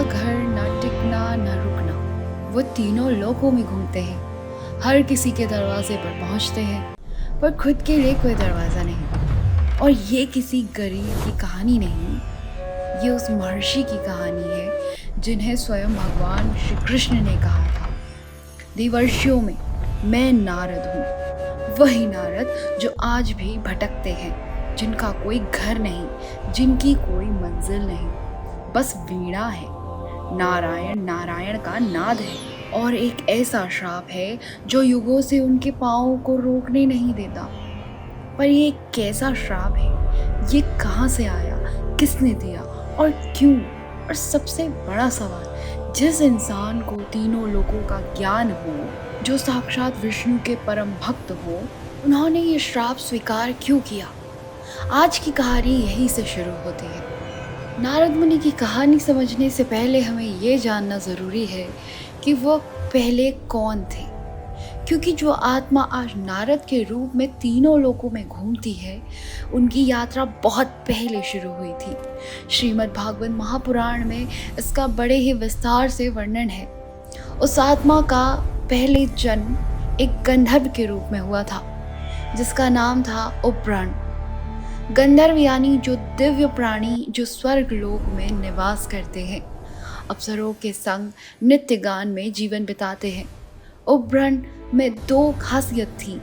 घर, न टिकना न रुकना। वो तीनों लोकों में घूमते हैं, हर किसी के दरवाजे पर पहुंचते हैं, पर खुद के लिए कोई दरवाज़ा नहीं। और ये किसी गरीब की कहानी नहीं, ये उस महर्षि की कहानी है जिन्हें स्वयं भगवान श्री कृष्ण ने कहा था, देवर्षियों में मैं नारद हूँ। वही नारद जो आज भी भटकते हैं, जिनका कोई घर नहीं, जिनकी कोई मंजिल नहीं, बस वीणा है, नारायण नारायण का नाद है। और एक ऐसा श्राप है जो युगों से उनके पाँव को रोकने नहीं देता। पर ये कैसा श्राप है, ये कहाँ से आया, किसने दिया और क्यों? और सबसे बड़ा सवाल, जिस इंसान को तीनों लोगों का ज्ञान हो, जो साक्षात विष्णु के परम भक्त हो, उन्होंने ये श्राप स्वीकार क्यों किया? आज की कहानी यहीं से शुरू होती है। नारद मुनि की कहानी समझने से पहले हमें ये जानना ज़रूरी है कि वो पहले कौन थे, क्योंकि जो आत्मा आज नारद के रूप में तीनों लोकों में घूमती है, उनकी यात्रा बहुत पहले शुरू हुई थी। श्रीमद् भागवत महापुराण में इसका बड़े ही विस्तार से वर्णन है। उस आत्मा का पहले जन्म एक गंधर्व के रूप में हुआ था, जिसका नाम था उब्रण। गंधर्व यानी जो दिव्य प्राणी जो स्वर्ग लोक में निवास करते हैं, अप्सरों के संग नित्य गान में जीवन बिताते हैं। उब्रण में दो खासियत थी।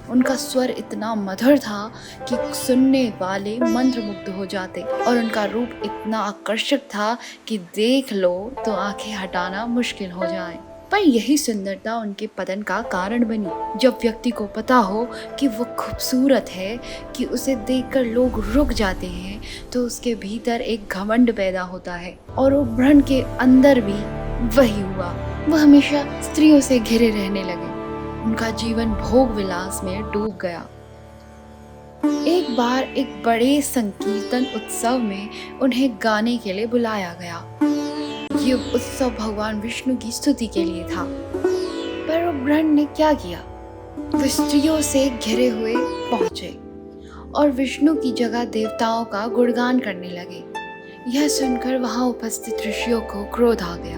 उनका स्वर इतना मधुर था कि सुनने वाले मंत्रमुग्ध हो जाते, और उनका रूप इतना आकर्षक था कि देख लो तो आंखें हटाना मुश्किल हो जाए। पर यही सुंदरता उनके पतन का कारण बनी। जब व्यक्ति को पता हो कि वो खूबसूरत है, कि उसे देखकर लोग रुक जाते हैं, तो उसके भीतर एक घमंड पैदा होता है। और उब्रण के अंदर भी वही हुआ। वह हमेशा स्त्रियों से घिरे रहने लगे। उनका जीवन भोग विलास में डूब गया। एक बार एक बड़े संकीर्तन उत्सव में उन्हें गाने के लिए बुलाया गया। ये उत्सव भगवान विष्णु की स्तुति के लिए था। पर उब्रण ने क्या किया? वो स्त्रियों से घिरे हुए पहुंचे और विष्णु की जगह देवताओं का गुणगान करने लगे। यह सुनकर वहां उपस्थित ऋषियों को क्रोध आ गया।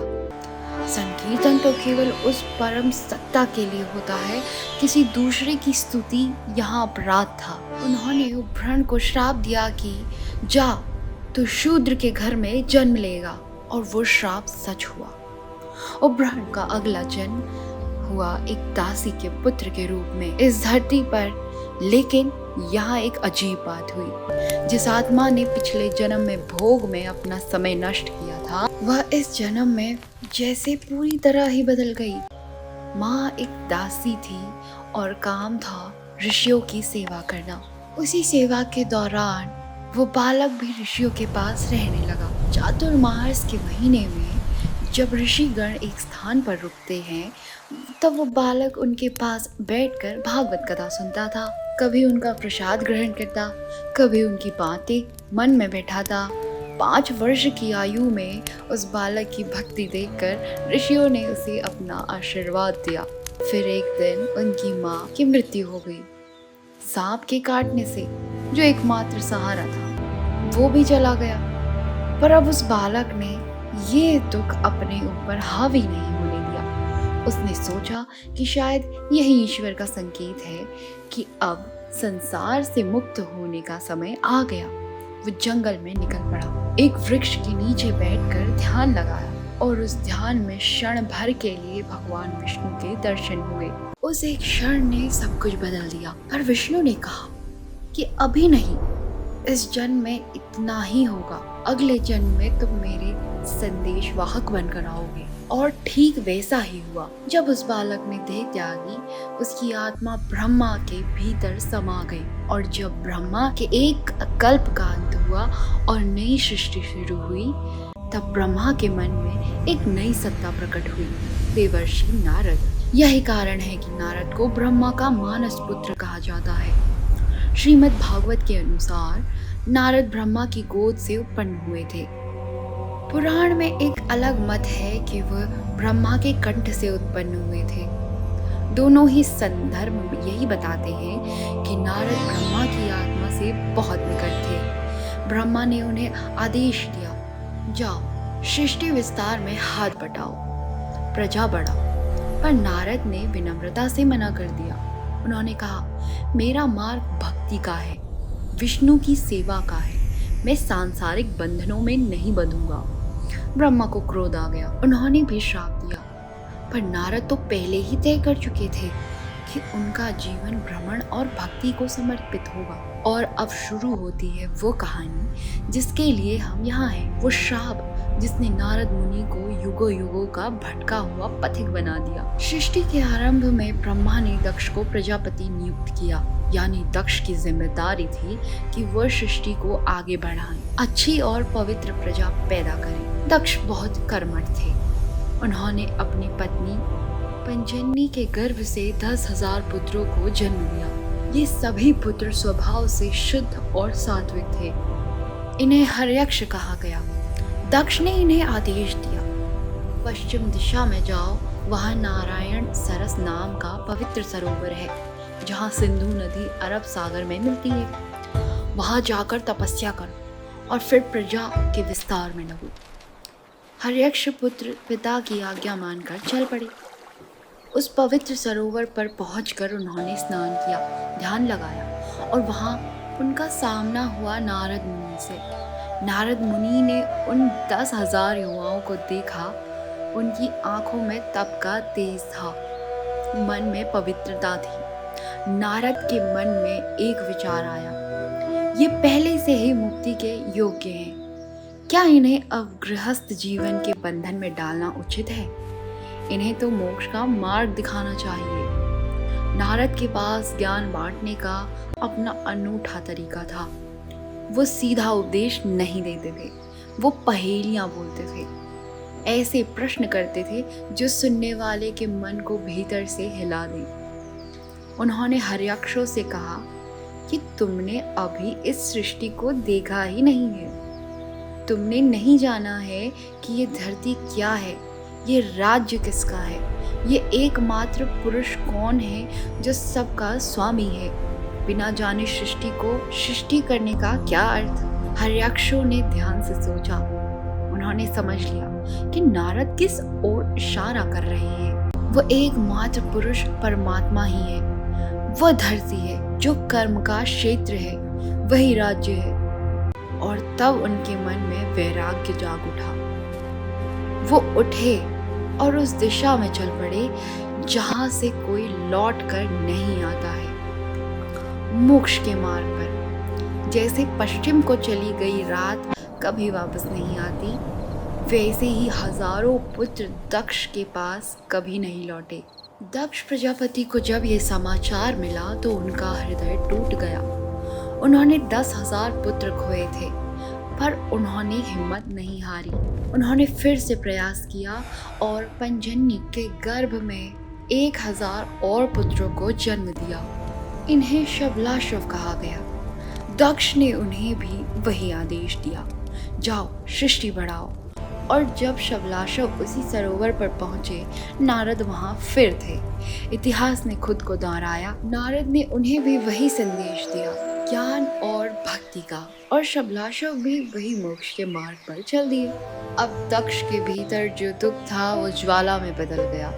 संकीर्तन तो केवल उस परम सत्ता के लिए होता है, किसी दूसरे की स्तुति यहाँ अपराध था। उन्होंने उब्रण को श्राप दिया कि जा, तू शूद्र के घर में जन्म लेगा। और वो श्राप सच हुआ। उब्रण का अगला जन्म हुआ एक दासी के पुत्र के रूप में इस धरती पर। लेकिन यहाँ एक अजीब बात हुई। जिस आत्मा ने पिछले जन्म में भोग में अपना समय नष्ट किया था, वह इस जन्म में जैसे पूरी तरह ही बदल गई। माँ एक दासी थी और काम था ऋषियों की सेवा करना। उसी सेवा के दौरान वो बालक भी ऋषियों के पास रहने लगा। चातुर्मास के महीने में जब ऋषिगण एक स्थान पर रुकते हैं, तब वो बालक उनके पास बैठकर भागवत कथा सुनता था। कभी उनका प्रसाद ग्रहण करता, कभी उनकी बातें मन में बैठाता। 5 वर्ष की आयु में उस बालक की भक्ति देखकर ऋषियों ने उसे अपना आशीर्वाद दिया। फिर एक दिन उनकी माँ की मृत्यु हो गई। सांप के काटने से जो एकमात्र सहारा था, वो भी चला गया। पर अब उस बालक ने ये दुख अपने ऊपर हावी नहीं होने दिया। उसने सोचा कि शायद यही ईश्वर का संकेत है कि अब संसार से मुक्त होने का समय आ गया। वो जंगल में निकल पड़ा। एक वृक्ष के नीचे बैठकर ध्यान लगाया, और उस ध्यान में क्षण भर के लिए भगवान विष्णु के दर्शन हुए। उस एक क्षण ने सब कुछ बदल दिया। पर विष्णु ने कहा कि अभी नहीं, इस जन्म में इतना ही होगा, अगले जन्म में तुम मेरे संदेश वाहक बनकर आओगे। और ठीक वैसा ही हुआ। जब उस बालक ने देह त्यागी, उसकी आत्मा ब्रह्मा के भीतर समा गई। और जब ब्रह्मा के एक कल्प का अंत हुआ और नई सृष्टि शुरू हुई, तब ब्रह्मा के मन में एक नई सत्ता प्रकट हुई, देवर्षि नारद। यही कारण है कि नारद को ब्रह्मा का मानस पुत्र कहा जाता है। श्रीमद् भागवत के अनुसार नारद ब्रह्मा की गोद से उत्पन्न हुए थे। पुराण में एक अलग मत है कि वह ब्रह्मा के कंठ से उत्पन्न हुए थे। दोनों ही संदर्भ यही बताते हैं कि नारद ब्रह्मा की आत्मा से बहुत निकट थे। ब्रह्मा ने उन्हें आदेश दिया, जाओ सृष्टि विस्तार में हाथ बटाओ, प्रजा बढ़ाओ। पर नारद ने विनम्रता से मना कर दिया। उन्होंने कहा, मेरा मार्ग भक्ति का है, विष्णु की सेवा का है। मैं सांसारिक बंधनों में नहीं बंधूंगा। ब्रह्मा को क्रोध आ गया। उन्होंने भी श्राप दिया। पर नारद तो पहले ही तय कर चुके थे कि उनका जीवन भ्रमण और भक्ति को समर्पित होगा। और अब शुरू होती है वो कहानी जिसके लिए हम यहाँ हैं। वो श्राप जिसने नारद मुनि को युगों युगों का भटका हुआ पथिक बना दिया। सृष्टि के आरंभ में ब्रह्मा ने दक्ष को प्रजापति नियुक्त किया। यानी दक्ष की जिम्मेदारी थी कि वह सृष्टि को आगे बढ़ाएं, अच्छी और पवित्र प्रजा पैदा करें। दक्ष बहुत कर्मठ थे। उन्होंने अपनी पत्नी पंजनी के गर्भ से 10,000 पुत्रों को जन्म दिया। ये सभी पुत्र स्वभाव से शुद्ध और सात्विक थे। इन्हें हर्यक्ष कहा गया। दक्ष ने इन्हें आदेश दिया, पश्चिम दिशा में जाओ, वहाँ नारायण सरस नाम का पवित्र सरोवर है, जहाँ सिंधु नदी अरब सागर में मिलती है। वहाँ जाकर तपस्या करो और फिर प्रजा के विस्तार में लगो। हर्यक्ष पुत्र पिता की आज्ञा मानकर चल पड़े। उस पवित्र सरोवर पर पहुंचकर उन्होंने स्नान किया, ध्यान लगाया और वहाँ उनका सामना हुआ नारद मुनि से। नारद मुनि ने उन 10,000 युवाओं को देखा। उनकी आंखों में तप का तेज था, मन में पवित्रता थी। नारद के मन में एक विचार आया, ये पहले से ही मुक्ति के योग्य हैं। क्या इन्हें अब गृहस्थ जीवन के बंधन में डालना उचित है? इन्हें तो मोक्ष का मार्ग दिखाना चाहिए। नारद के पास ज्ञान बांटने का अपना अनूठा तरीका था। वो सीधा उपदेश नहीं देते थे, वो पहेलियां बोलते थे। ऐसे प्रश्न करते थे जो सुनने वाले के मन को भीतर से हिला दे। उन्होंने हर्यक्षों से कहा कि तुमने अभी इस सृष्टि को देखा ही नहीं है। तुमने नहीं जाना है कि ये धरती क्या है, ये राज्य किसका है, ये एकमात्र पुरुष कौन है जो सबका स्वामी है। बिना जाने सृष्टि को सृष्टि करने का क्या अर्थ? हर्यक्षों ने ध्यान से सोचा। उन्होंने समझ लिया कि नारद किस ओर इशारा कर रहे हैं। वो एकमात्र पुरुष परमात्मा ही है। वह धरती है जो कर्म का क्षेत्र है, वही राज्य है। और तब उनके मन में वैराग्य जाग उठा। वो उठे और उस दिशा में चल पड़े जहां से कोई लौट कर नहीं आता है, मोक्ष के मार्ग पर। जैसे पश्चिम को चली गई रात कभी वापस नहीं आती, वैसे ही हजारों पुत्र दक्ष के पास कभी नहीं लौटे। दक्ष प्रजापति को जब ये समाचार मिला तो उनका हृदय टूट गया। उन्होंने 10,000 पुत्र खोए थे, पर उन्होंने हिम्मत नहीं हारी। उन्होंने फिर से प्रयास किया और पंजनी के गर्भ में 1,000 और पुत्रों को जन्म दिया। इन्हें शबलाशव कहा गया। दक्ष ने उन्हें भी वही आदेश दिया, जाओ सृष्टि बढ़ाओ। और जब शबलाशव उसी सरोवर पर पहुंचे, नारद वहां फिर थे। इतिहास ने खुद को दोहराया। नारद ने उन्हें भी वही संदेश दिया, ज्ञान और भक्ति का। और शबलाशव भी वही मोक्ष के मार्ग पर चल दिए। अब दक्ष के भीतर जो दुख था वो ज्वाला में बदल गया।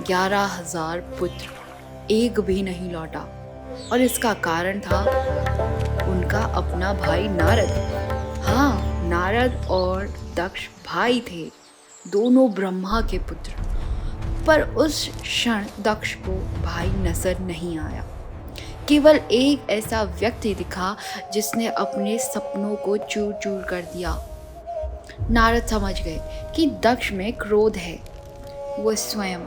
11,000 पुत्र, एक भी नहीं लौटा। और इसका कारण था उनका अपना भाई नारद। हाँ, नारद और दक्ष भाई थे, दोनों ब्रह्मा के पुत्र। पर उस क्षण दक्ष को भाई नजर नहीं आया। केवल एक ऐसा व्यक्ति दिखा जिसने अपने सपनों को चूर चूर कर दिया। नारद समझ गए कि दक्ष में क्रोध है। वो स्वयं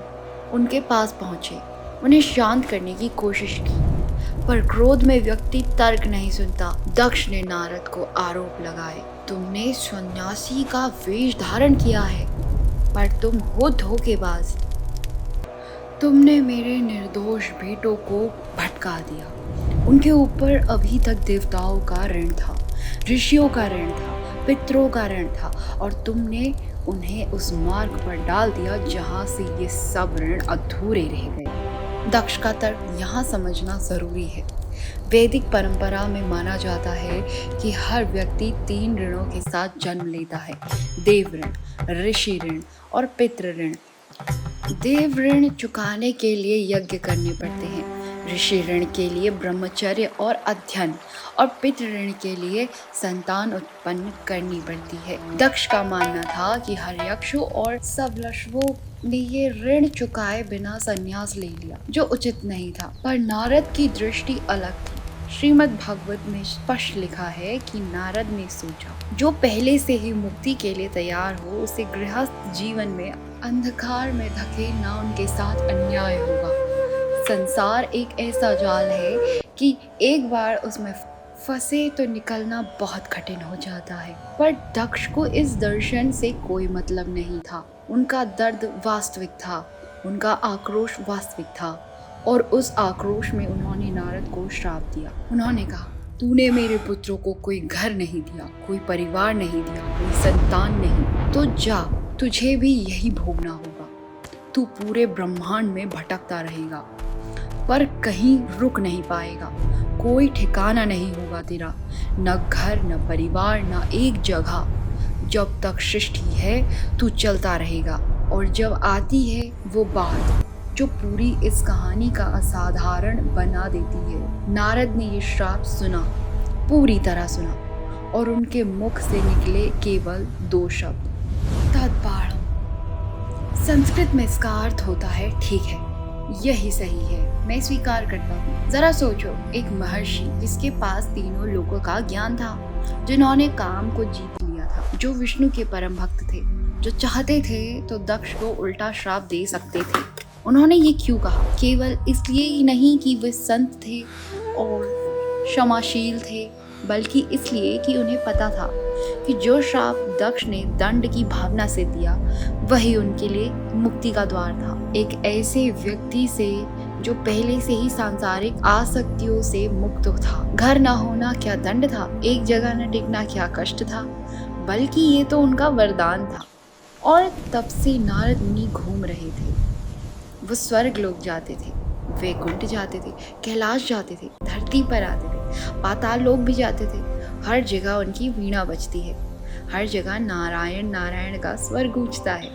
उनके पास पहुंचे, उन्हें शांत करने की कोशिश की, पर क्रोध में व्यक्ति तर्क नहीं सुनता। दक्ष ने नारद को आरोप लगाए, तुमने सन्यासी का वेश धारण किया है, पर तुम हो धोखेबाज। तुमने मेरे निर्दोष बेटों को भटका दिया। उनके ऊपर अभी तक देवताओं का ऋण था, ऋषियों का ऋण था, पितरों का ऋण था, और तुमने उन्हें उस मार्ग पर डाल दिया जहां से ये सब ऋण अधूरे रह गए। दक्ष का तर्क यहाँ समझना जरूरी है। वैदिक परंपरा में माना जाता है कि हर व्यक्ति 3 ऋणों के साथ जन्म लेता है: देव ऋण, ऋषि ऋण और पितृ ऋण। देव ऋण चुकाने के लिए यज्ञ करने पड़ते हैं, ऋषि ऋण के लिए ब्रह्मचर्य और अध्ययन, और पितृ ऋण के लिए संतान उत्पन्न करनी पड़ती है। दक्ष का मानना था कि हर्यक्षों और सबलशवों ने ये ऋण चुकाए बिना संन्यास ले लिया, जो उचित नहीं था। पर नारद की दृष्टि अलग थी। श्रीमद् भागवत में स्पष्ट लिखा है कि नारद ने सोचा, जो पहले से ही मुक्ति के लिए तैयार हो, उसे गृहस्थ जीवन में अंधकार में धकेलना उनके साथ अन्याय होगा। संसार एक ऐसा जाल है कि एक बार उसमें फंसे तो निकलना बहुत कठिन हो जाता है। पर दक्ष को इस दर्शन से कोई मतलब नहीं था। उनका दर्द वास्तविक था, उनका आक्रोश वास्तविक था, और उस आक्रोश में उन्होंने नारद को श्राप दिया। उन्होंने कहा, तूने मेरे पुत्रों को कोई घर नहीं दिया, कोई परिवार नहीं दिया, कोई संतान नहीं, तो जा, तुझे भी यही भोगना होगा। तू पूरे ब्रह्मांड में भटकता रहेगा, पर कहीं रुक नहीं पाएगा। कोई ठिकाना नहीं होगा तेरा, न घर, न परिवार, न एक जगह। जब तक सृष्टि है तू चलता रहेगा, और जब आती है वो बात जो पूरी इस कहानी का असाधारण बना देती है। नारद ने ये श्राप सुना, पूरी तरह सुना, और उनके मुख से निकले केवल 2 शब्द, तत्पाड़। संस्कृत में इसका अर्थ होता है, ठीक है, यही सही है, मैं स्वीकार करता हूँ। जरा सोचो, एक महर्षि जिसके पास तीनों लोगों का ज्ञान था, जिन्होंने काम को जीत लिया था, जो विष्णु के परम भक्त थे, जो चाहते थे तो दक्ष को उल्टा श्राप दे सकते थे। उन्होंने ये क्यों कहा? केवल इसलिए ही नहीं कि वे संत थे और क्षमाशील थे, बल्कि इसलिए कि उन्हें पता था कि जो श्राप दक्ष ने दंड की भावना से दिया, वही उनके लिए मुक्ति का द्वार था। एक ऐसे व्यक्ति से जो पहले से ही सांसारिक आसक्तियों से मुक्त था। घर न होना क्या दंड था? एक जगह न टिकना क्या कष्ट था? बल्कि ये तो उनका वरदान था। और तब से नारद मुनि घूम रहे थे। वो स्वर्ग लोक जाते थे, वैकुंठ जाते थे, कैलाश जाते थे, धरती पर आते थे, पाताल लोक भी जाते थे। हर जगह उनकी वीणा बजती है, हर जगह नारायण नारायण का स्वर गूंजता है,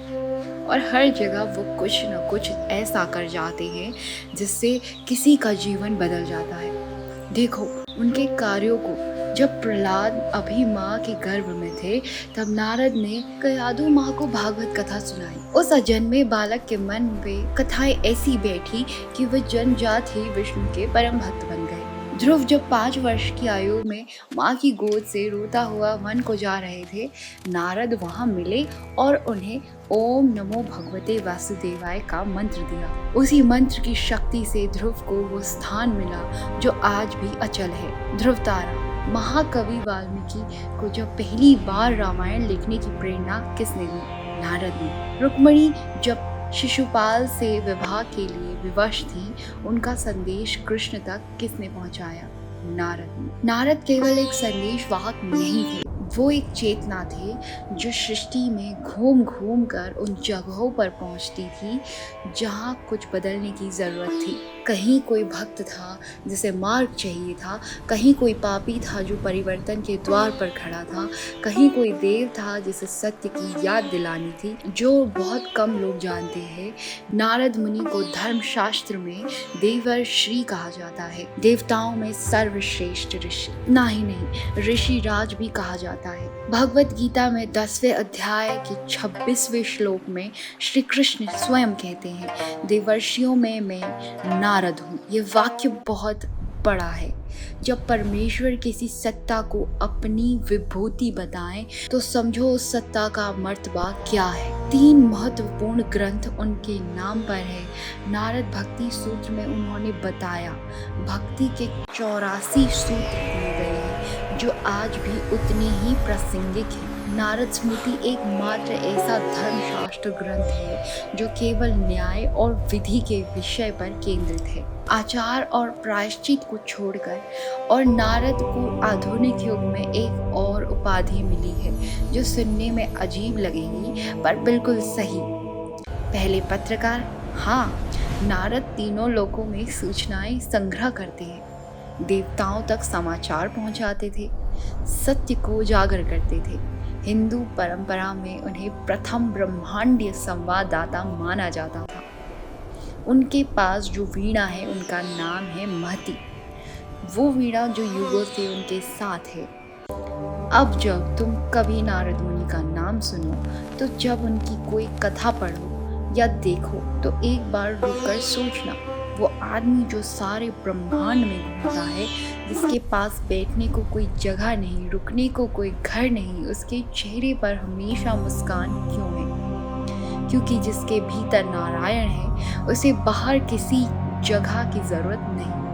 और हर जगह वो कुछ न कुछ ऐसा कर जाते हैं जिससे किसी का जीवन बदल जाता है। देखो उनके कार्यों को। जब प्रहलाद अभी माँ के गर्भ में थे, तब नारद ने कयादु माँ को भागवत कथा सुनाई। उस अजन्मे बालक के मन में कथाएं ऐसी बैठी कि वह जन्मजात ही विष्णु के परम भक्त बन गए। ध्रुव जब 5 वर्ष की आयु में माँ की गोद से रोता हुआ वन को जा रहे थे, नारद वहाँ मिले और उन्हें ओम नमो भगवते वासुदेवाय का मंत्र दिया। उसी मंत्र की शक्ति से ध्रुव को वो स्थान मिला जो आज भी अचल है। ध्रुव तारा। महाकवि वाल्मीकि को जब पहली बार रामायण लिखने की प्रेरणा किसने दी? नारद ने। रुक्मिणी जब शिशुपाल से विवाह के लिए विवश थी, उनका संदेश कृष्ण तक किसने पहुंचाया? नारद ने। नारद केवल एक संदेश वाहक नहीं थे, वो एक चेतना थे जो सृष्टि में घूम घूम कर उन जगहों पर पहुंचती थी जहां कुछ बदलने की जरूरत थी। कहीं कोई भक्त था जिसे मार्ग चाहिए था, कहीं कोई पापी था जो परिवर्तन के द्वार पर खड़ा था, कहीं कोई देव था जिसे सत्य की याद दिलानी थी, जो बहुत कम लोग जानते हैं। नारद मुनि को धर्मशास्त्र में देवर्षि कहा जाता है, देवताओं में सर्वश्रेष्ठ ऋषि। ना ही नहीं, ऋषि राज भी कहा जाता है। भगवत गीता में 10वें अध्याय के 26वें श्लोक में श्री कृष्ण स्वयं कहते हैं, देवर्षियों में मैं नारद हूँ। ये वाक्य बहुत बड़ा है। जब परमेश्वर किसी सत्ता को अपनी विभूति बताएं, तो समझो उस सत्ता का मर्तबा क्या है। 3 महत्वपूर्ण ग्रंथ उनके नाम पर है। नारद भक्ति सूत्र में उन्होंने बताया, भक्ति के 84 सूत्र दिए गए हैं जो आज भी उतनी ही प्रासंगिक है। नारद स्मृति एकमात्र ऐसा धर्मशास्त्र ग्रंथ है जो केवल न्याय और विधि के विषय पर केंद्रित है। आचार और प्रायश्चित को छोड़कर, और नारद को आधुनिक युग में एक और उपाधि मिली है जो सुनने में अजीब लगेगी पर बिल्कुल सही। पहले पत्रकार। हाँ, नारद तीनों लोकों में सूचनाएं संग्रह करते हैं। देवताओं तक समाचार पहुंचाते थे, सत्य को उजागर करते थे। हिंदू परंपरा में उन्हें प्रथम ब्रह्मांडीय संवाददाता माना जाता था। उनके पास जो वीणा है उनका नाम है महती, वो वीणा जो युगों से उनके साथ है। अब जब तुम कभी नारद मुनि का नाम सुनो, तो जब उनकी कोई कथा पढ़ो या देखो, तो एक बार रुककर सोचना, वो आदमी जो सारे ब्रह्मांड में घूमता है, जिसके पास बैठने को कोई जगह नहीं, रुकने को कोई घर नहीं, उसके चेहरे पर हमेशा मुस्कान क्यों है? क्योंकि जिसके भीतर नारायण है, उसे बाहर किसी जगह की जरूरत नहीं।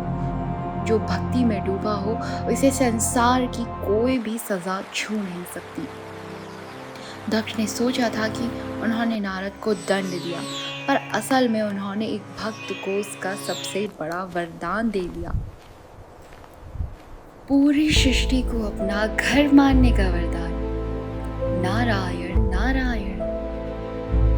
जो भक्ति में डूबा हो, उसे संसार की कोई भी सजा छू नहीं सकती। दक्ष ने सोचा था कि उन्होंने नारद को दंड दिया, पर असल में उन्होंने एक भक्त को उसका सबसे बड़ा वरदान दे दिया। पूरी सृष्टि को अपना घर मानने का वरदान। नारायण नारायण।